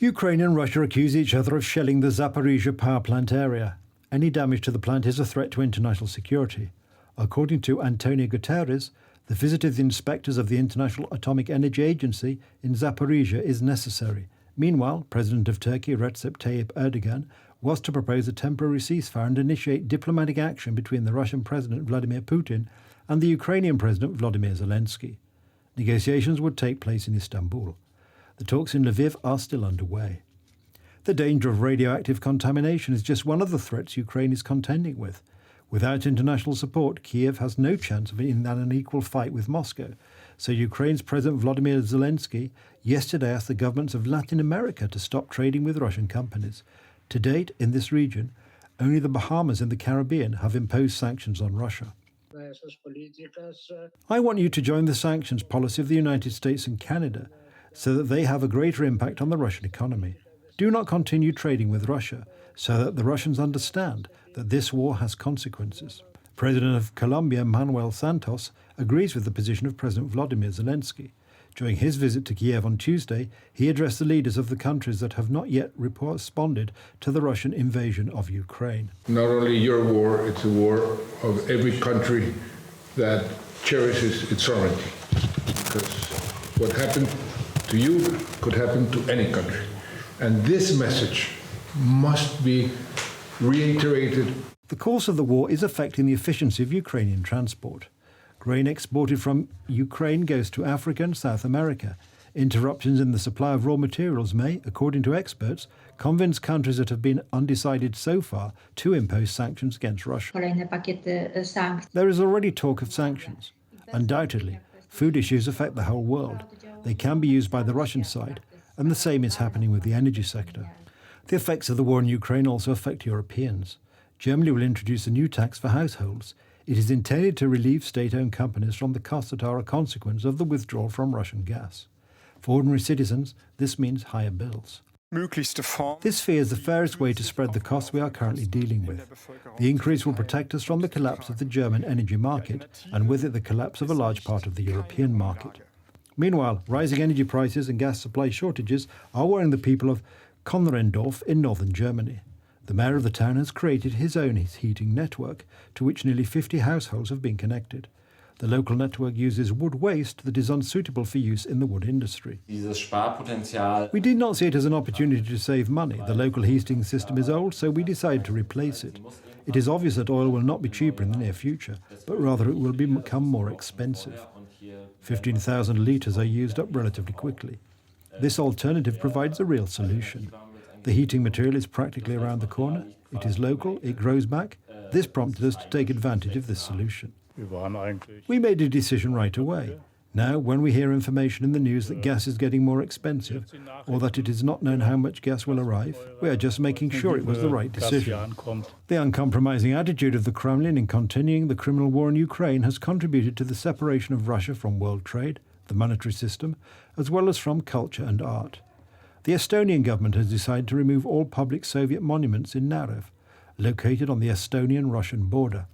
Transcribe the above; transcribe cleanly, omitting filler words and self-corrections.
Ukraine and Russia accuse each other of shelling the Zaporizhzhia power plant area. Any damage to the plant is a threat to international security. According to Antonio Guterres, the visit of the inspectors of the International Atomic Energy Agency in Zaporizhzhia is necessary. Meanwhile, President of Turkey Recep Erdogan was to propose a temporary ceasefire and initiate diplomatic action between the Russian President Vladimir Putin and the Ukrainian President Volodymyr Zelensky. Negotiations would take place in Istanbul. The talks in Lviv are still underway. The danger of radioactive contamination is just one of the threats Ukraine is contending with. Without international support, Kiev has no chance in an unequal fight with Moscow. So Ukraine's President Volodymyr Zelensky yesterday asked the governments of Latin America to stop trading with Russian companies. To date, in this region, only the Bahamas and the Caribbean have imposed sanctions on Russia. I want you to join the sanctions policy of the United States and Canada so that they have a greater impact on the Russian economy. Do not continue trading with Russia so that the Russians understand that this war has consequences. President of Colombia, Manuel Santos, agrees with the position of President Volodymyr Zelensky. During his visit to Kiev on Tuesday, he addressed the leaders of the countries that have not yet responded to the Russian invasion of Ukraine. Not only your war, it's a war of every country that cherishes its sovereignty. Because what happened to you could happen to any country. And this message must be reiterated. The course of the war is affecting the efficiency of Ukrainian transport. Grain exported from Ukraine goes to Africa and South America. Interruptions in the supply of raw materials may, according to experts, convince countries that have been undecided so far to impose sanctions against Russia. There is already talk of sanctions. Undoubtedly, food issues affect the whole world. They can be used by the Russian side, and the same is happening with the energy sector. The effects of the war in Ukraine also affect Europeans. Germany will introduce a new tax for households. It is intended to relieve state-owned companies from the costs that are a consequence of the withdrawal from Russian gas. For ordinary citizens, this means higher bills. This fee is the fairest way to spread the costs we are currently dealing with. The increase will protect us from the collapse of the German energy market, and with it the collapse of a large part of the European market. Meanwhile, rising energy prices and gas supply shortages are worrying the people of Konrendorf in northern Germany. The mayor of the town has created his own heating network, to which nearly 50 households have been connected. The local network uses wood waste that is unsuitable for use in the wood industry. We did not see it as an opportunity to save money. The local heating system is old, so we decided to replace it. It is obvious that oil will not be cheaper in the near future, but rather it will become more expensive. 15,000 litres are used up relatively quickly. This alternative provides a real solution. The heating material is practically around the corner. It is local, it grows back. This prompted us to take advantage of this solution. We made a decision right away. Now, when we hear information in the news that gas is getting more expensive, or that it is not known how much gas will arrive, we are just making sure it was the right decision. The uncompromising attitude of the Kremlin in continuing the criminal war in Ukraine has contributed to the separation of Russia from world trade, the monetary system, as well as from culture and art. The Estonian government has decided to remove all public Soviet monuments in Narev, located on the Estonian-Russian border.